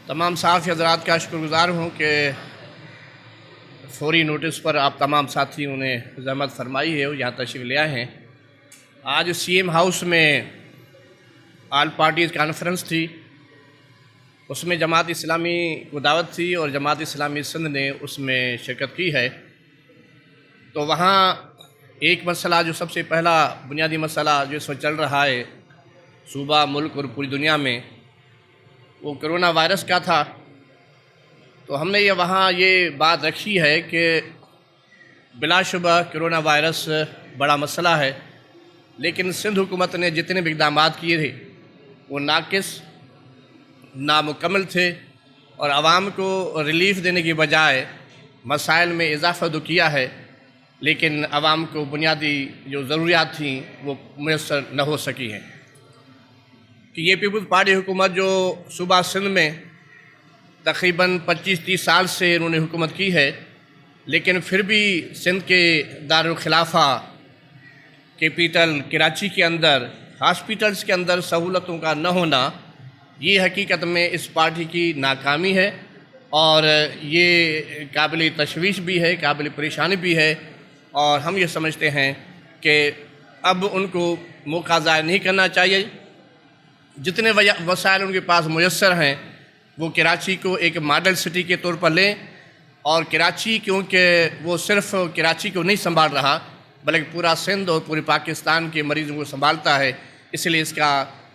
تمام صحافی حضرات کا شکر گزار ہوں کہ فوری نوٹس پر آپ تمام ساتھیوں نے زحمت فرمائی ہے اور یہاں تشریف لے آئے ہیں۔ آج سی ایم ہاؤس میں آل پارٹیز کانفرنس تھی، اس میں جماعت اسلامی کو دعوت تھی اور جماعت اسلامی سندھ نے اس میں شرکت کی ہے۔ تو وہاں ایک مسئلہ جو سب سے پہلا بنیادی مسئلہ جو اس وقت چل رہا ہے صوبہ، ملک اور پوری دنیا میں، وہ کرونا وائرس کا تھا۔ تو ہم نے وہاں یہ بات رکھی ہے کہ بلا شبہ کرونا وائرس بڑا مسئلہ ہے، لیکن سندھ حکومت نے جتنے بھی اقدامات کیے تھے وہ ناقص، نامکمل تھے، اور عوام کو ریلیف دینے کی بجائے مسائل میں اضافہ تو کیا ہے، لیکن عوام کو بنیادی جو ضروریات تھیں وہ میسر نہ ہو سکی ہیں۔ کہ یہ پیپلز پارٹی حکومت جو صوبہ سندھ میں تقریباً 25-30 سال سے انہوں نے حکومت کی ہے، لیکن پھر بھی سندھ کے دارالخلافہ کیپیٹل کراچی کے اندر ہاسپیٹلز کے اندر سہولتوں کا نہ ہونا، یہ حقیقت میں اس پارٹی کی ناکامی ہے، اور یہ قابل تشویش بھی ہے، قابل پریشانی بھی ہے، اور ہم یہ سمجھتے ہیں کہ اب ان کو موقع ضائع نہیں کرنا چاہیے۔ جتنے وسائل ان کے پاس میسر ہیں وہ کراچی کو ایک ماڈل سٹی کے طور پر لیں، اور کراچی کیونکہ وہ صرف کراچی کو نہیں سنبھال رہا بلکہ پورا سندھ اور پورے پاکستان کے مریضوں کو سنبھالتا ہے، اس لیے اس کا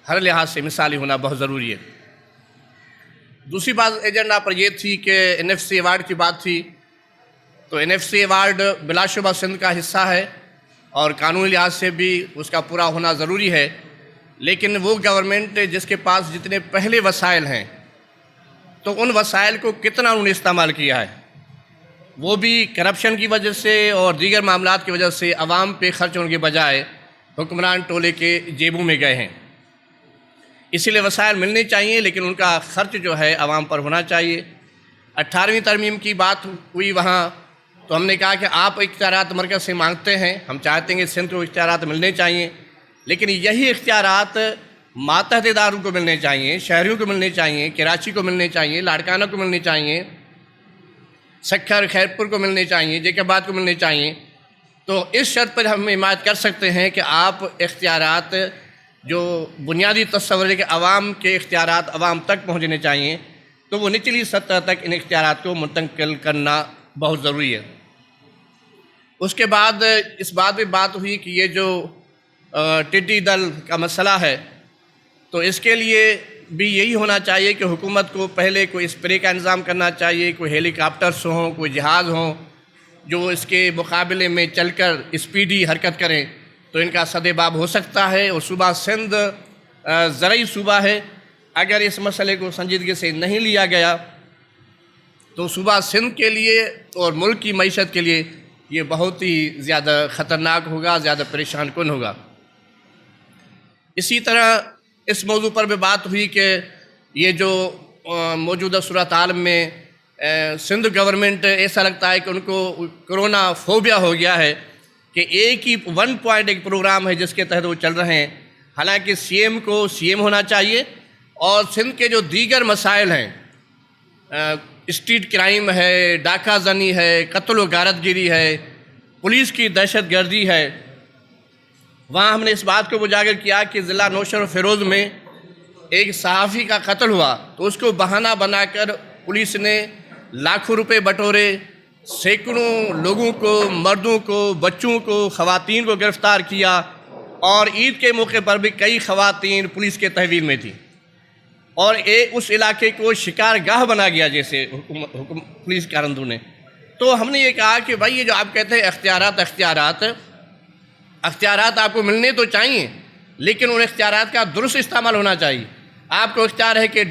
ہر لحاظ سے مثالی ہونا بہت ضروری ہے۔ دوسری بات ایجنڈا پر یہ تھی کہ NFC ایوارڈ کی بات تھی۔ تو NFC ایوارڈ بلا شبہ سندھ کا حصہ ہے اور قانونی لحاظ سے بھی اس کا پورا ہونا ضروری ہے، لیکن وہ گورنمنٹ جس کے پاس جتنے پہلے وسائل ہیں تو ان وسائل کو کتنا انہوں نے استعمال کیا ہے، وہ بھی کرپشن کی وجہ سے اور دیگر معاملات کی وجہ سے عوام پہ خرچ ہونے کے بجائے حکمران ٹولے کے جیبوں میں گئے ہیں۔ اسی لیے وسائل ملنے چاہیے، لیکن ان کا خرچ جو ہے عوام پر ہونا چاہیے۔ 18ویں ترمیم کی بات ہوئی وہاں، تو ہم نے کہا کہ آپ اختیارات مرکز سے مانگتے ہیں، ہم چاہتے ہیں کہ سندھ کو اختیارات ملنے چاہیے، لیکن یہی اختیارات ماتحت اداروں کو ملنے چاہیے، شہریوں کو ملنے چاہیے، کراچی کو ملنے چاہیے، لاڑکانہ کو ملنے چاہیے، سکھر خیرپور کو ملنے چاہیے، جیکاباد کو ملنے چاہیے۔ تو اس شرط پر ہم حمایت کر سکتے ہیں کہ آپ اختیارات جو بنیادی تصور ہے کہ عوام کے اختیارات عوام تک پہنچنے چاہیے، تو وہ نچلی سطح تک ان اختیارات کو منتقل کرنا بہت ضروری ہے۔ اس کے بعد اس بات پہ بات ہوئی کہ یہ جو ٹڈی دل کا مسئلہ ہے، تو اس کے لیے بھی یہی ہونا چاہیے کہ حکومت کو پہلے کوئی اسپرے کا انتظام کرنا چاہیے، کوئی ہیلی کاپٹرس ہوں، کوئی جہاز ہوں جو اس کے مقابلے میں چل کر اسپیڈی حرکت کریں، تو ان کا سدباب ہو سکتا ہے۔ اور صوبہ سندھ زرعی صوبہ ہے، اگر اس مسئلے کو سنجیدگی سے نہیں لیا گیا تو صوبہ سندھ کے لیے اور ملک کی معیشت کے لیے یہ بہت ہی زیادہ خطرناک ہوگا، زیادہ پریشان کن ہوگا۔ اسی طرح اس موضوع پر بھی بات ہوئی کہ یہ جو موجودہ صورتحال میں سندھ گورنمنٹ ایسا لگتا ہے کہ ان کو کرونا فوبیا ہو گیا ہے، کہ ایک ہی 1 پوائنٹ ایک پروگرام ہے جس کے تحت وہ چل رہے ہیں، حالانکہ سی ایم کو سی ایم ہونا چاہیے، اور سندھ کے جو دیگر مسائل ہیں، اسٹریٹ کرائم ہے، ڈاکہ زنی ہے، قتل و غارت گیری ہے، پولیس کی دہشت گردی ہے، وہاں ہم نے اس بات کو اجاگر کیا کہ ضلع نوشہر و فیروز میں ایک صحافی کا قتل ہوا، تو اس کو بہانہ بنا کر پولیس نے لاکھوں روپے بٹورے، سینکڑوں لوگوں کو، مردوں کو، بچوں کو، خواتین کو گرفتار کیا، اور عید کے موقع پر بھی کئی خواتین پولیس کے تحویل میں تھیں، اور اس علاقے کو شکار گاہ بنا گیا جیسے پولیس کارندوں نے۔ تو ہم نے یہ کہا کہ بھائی یہ جو آپ کہتے ہیں اختیارات آپ کو ملنے تو چاہیے، لیکن ان اختیارات کا درست استعمال ہونا چاہیے۔ آپ کو اختیار ہے کہ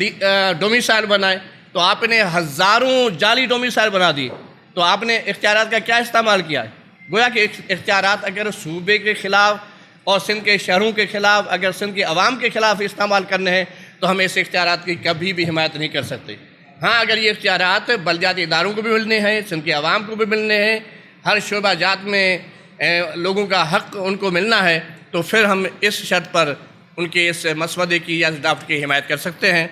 ڈومیسائل بنائے، تو آپ نے ہزاروں جعلی ڈومیسائل بنا دی، تو آپ نے اختیارات کا کیا استعمال کیا ہے؟ گویا کہ اختیارات اگر صوبے کے خلاف اور سندھ کے شہروں کے خلاف، اگر سندھ کے عوام کے خلاف استعمال کرنے ہیں تو ہم ایسے اختیارات کی کبھی بھی حمایت نہیں کر سکتے۔ ہاں، اگر یہ اختیارات بلدیاتی اداروں کو بھی ملنے ہیں، سندھ کے عوام کو بھی ملنے ہیں، ہر شعبہ جات میں لوگوں کا حق ان کو ملنا ہے، تو پھر ہم اس شرط پر ان کے اس مسودے کی یا اس ڈرافٹ کی حمایت کر سکتے ہیں۔